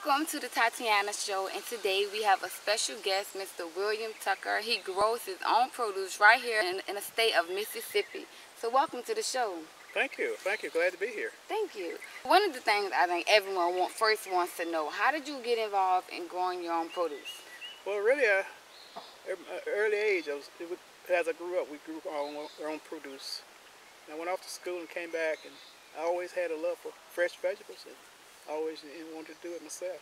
Welcome to the Tatyana Show, and today we have a special guest, Mr. William Tucker. He grows his own produce right here in the state of Mississippi. So welcome to the show. Thank you. Glad to be here. Thank you. One of the things I think everyone first wants to know, how did you get involved in growing your own produce? Well, really, at an early age, as I grew up, we grew our own produce. And I went off to school and came back, and I always had a love for fresh vegetables, and I always wanted to do it myself.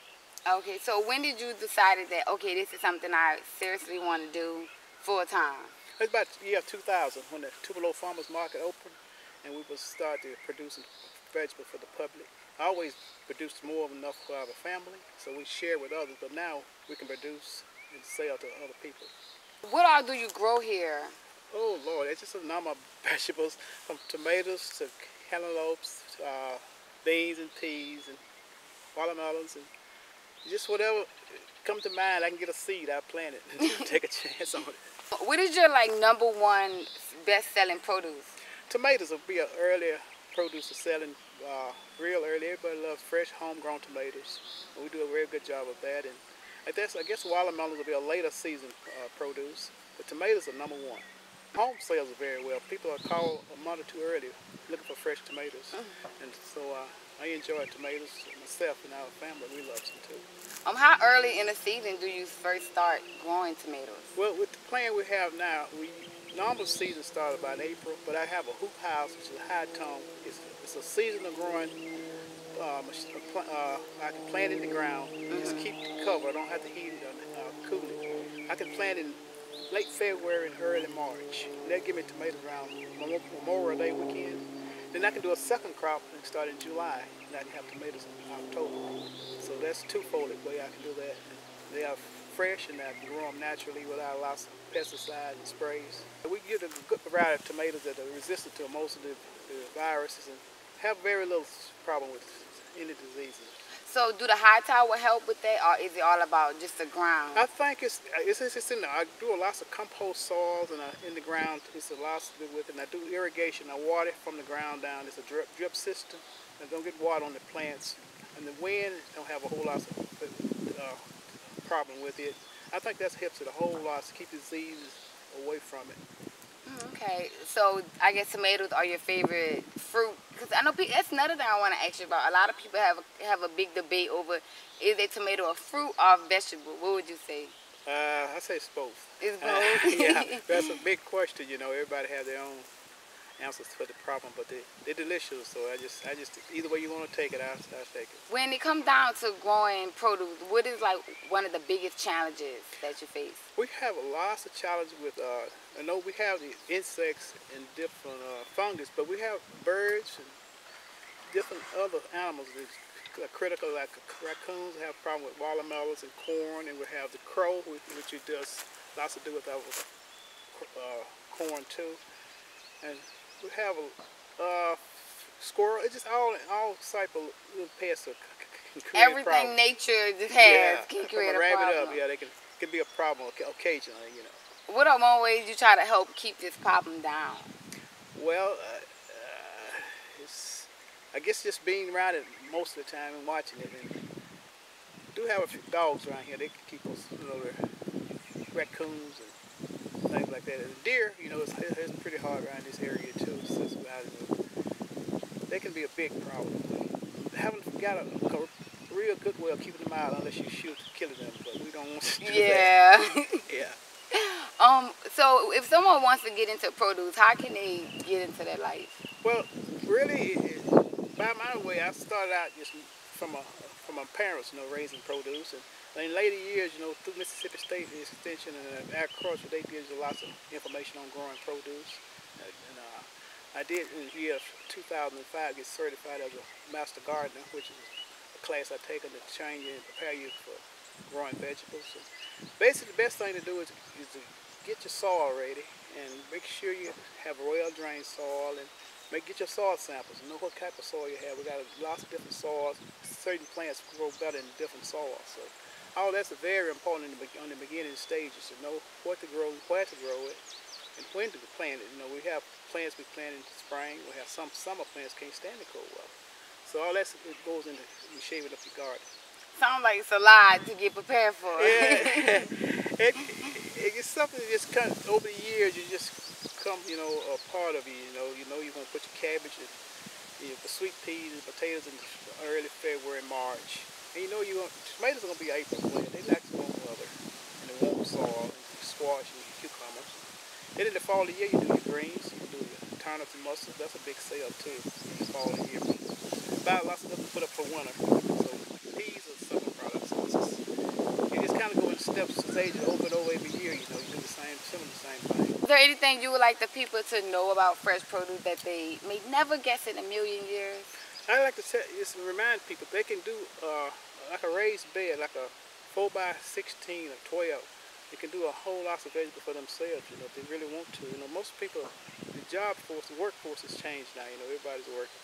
Okay, so when did you decide that, okay, this is something I seriously want to do full time? It was about the year 2000 when the Tupelo Farmers Market opened, and we would start to producing vegetables for the public. I always produced more than enough for our family, so we share with others, but now we can produce and sell to other people. What all do you grow here? Oh Lord, it's just a number of vegetables, from tomatoes to cantaloupes, beans and peas and watermelons, and just whatever comes to mind. I can get a seed, I plant it and take a chance on it. What is your #1 best-selling produce? Tomatoes will be an earlier produce of selling real early. Everybody loves fresh, homegrown tomatoes, and we do a very good job of that. And I guess watermelons will be a later season produce, but tomatoes are #1. Home sales are very well. People are called a month or two early looking for fresh tomatoes, and so I enjoy tomatoes myself, and our family, we love them too. How early in the season do you first start growing tomatoes? Well, with the plan we have now, normal season starts about April, but I have a hoop house, which is a high tone. It's a season of growing. I can plant in the ground, just keep the cover. I don't have to heat it or cool it. I can plant in late February and early March. That give me tomatoes around Memorial Day weekend. Then I can do a second crop and start in July, and I can have tomatoes in October. So that's twofold way I can do that. And they are fresh, and I can grow them naturally without lots of pesticides and sprays. We get a good variety of tomatoes that are resistant to most of the viruses and have very little problem with any diseases. So do the high tower help with that, or is it all about just the ground? I think it's in there. I do lots of compost soils and in the ground. It's a lot to do with it. And I do irrigation. I water from the ground down. It's a drip system. I don't get water on the plants. And the wind don't have a whole lot of problem with it. I think that helps it a whole lot to keep diseases away from it. Okay, so I guess tomatoes are your favorite fruit, because I know that's another thing I want to ask you about. A lot of people have a big debate over, is a tomato a fruit or a vegetable? What would you say? I say it's both. It's both? Yeah, that's a big question. You know, everybody has their own answers for the problem, but they're delicious. So I just either way you want to take it, I'll take it. When it comes down to growing produce, what is like one of the biggest challenges that you face? We have lots of challenges with. I know we have the insects and different fungus, but we have birds and different other animals that are critical, like raccoons have a problem with watermelons and corn, and we have the crow, which does lots to do with our corn too, and we have a squirrel. It's just all type of little pests that can create everything nature just has can create a problem. Yeah, they can be a problem occasionally, you know. What are one ways you try to help keep this problem down? Well, I guess just being around it most of the time and watching it. And we do have a few dogs around here. They can keep us, you know, raccoons and things like that. And deer, you know, it's pretty hard around this area too. So they can be a big problem. We haven't got a real good way of keeping them out unless you shoot killing them, but we don't want to do that. Yeah. So if someone wants to get into produce, how can they get into that life? Well, really, by my way, I started out just from my parents, you know, raising produce, and in later years, you know, through Mississippi State Extension and Agriculture, they give you lots of information on growing produce. And I did in the year 2005 get certified as a master gardener, which is a class I taken to train you and prepare you for growing vegetables. So basically, the best thing to do is to get your soil ready and make sure you have well-drained soil, and get your soil samples. Know what type of soil you have. We got lots of different soils. Certain plants grow better in different soils. So all that's very important on the beginning stages, to know what to grow, where to grow it, and when to plant it. You know, we have plants we plant in the spring. We have some summer plants can't stand the cold weather. So all that goes into shaping up your garden. Sounds like it's a lot to get prepared for. Yeah. It's something that just kind of, over the years, you just come, you know, a part of you. You know you're gonna put your cabbage and the sweet peas and potatoes in early February, March. And you know tomatoes are gonna be April when they like warm weather and the warm soil, and squash and cucumbers. Then in the fall of the year you do your greens, you do your turnips and mustards. That's a big sale too in the fall of the year. Buy lots of stuff to put up for winter. So peas are summer products. So you just kind of go in steps as ages over and over every year. You know, you do the same thing. Is there anything you would like the people to know about fresh produce that they may never guess in a million years? I like to just remind people they can do like a raised bed, like a 4x16 or 12. They can do a whole lot of vegetables for themselves, you know, if they really want to. You know, most people, the job force, the workforce has changed now. You know, everybody's working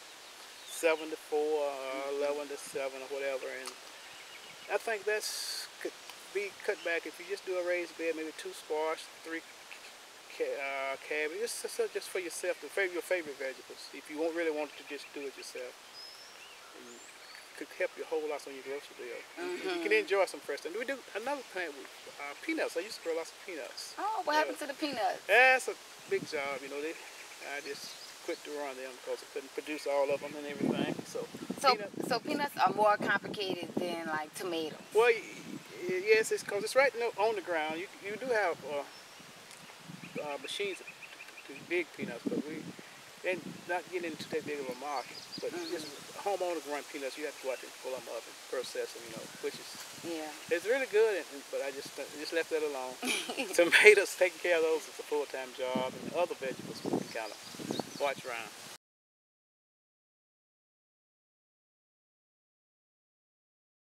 7 to 4, 11 to 7 or whatever. And I think that's could be cut back if you just do a raised bed, maybe 2 squash, 3 cabbage, just for yourself, your favorite vegetables. If you really want to just do it yourself, and could help you a whole lot on your grocery bill. You can enjoy some fresh stuff. We do another plant with peanuts. I used to grow lots of peanuts. Oh, what happened to the peanuts? That's a big job, you know. I just quit to run them because I couldn't produce all of them and everything. So peanuts are more complicated than like tomatoes. Well, yes, it's because it's right on the ground. You do have machines to dig peanuts, but and not getting into that big of a market. But just homeowners run peanuts, you have to go out there and pull them up and process them, you know, which is it's really good. But I just left that alone. Tomatoes, taking care of those is a full-time job, and other vegetables we can kind of watch around.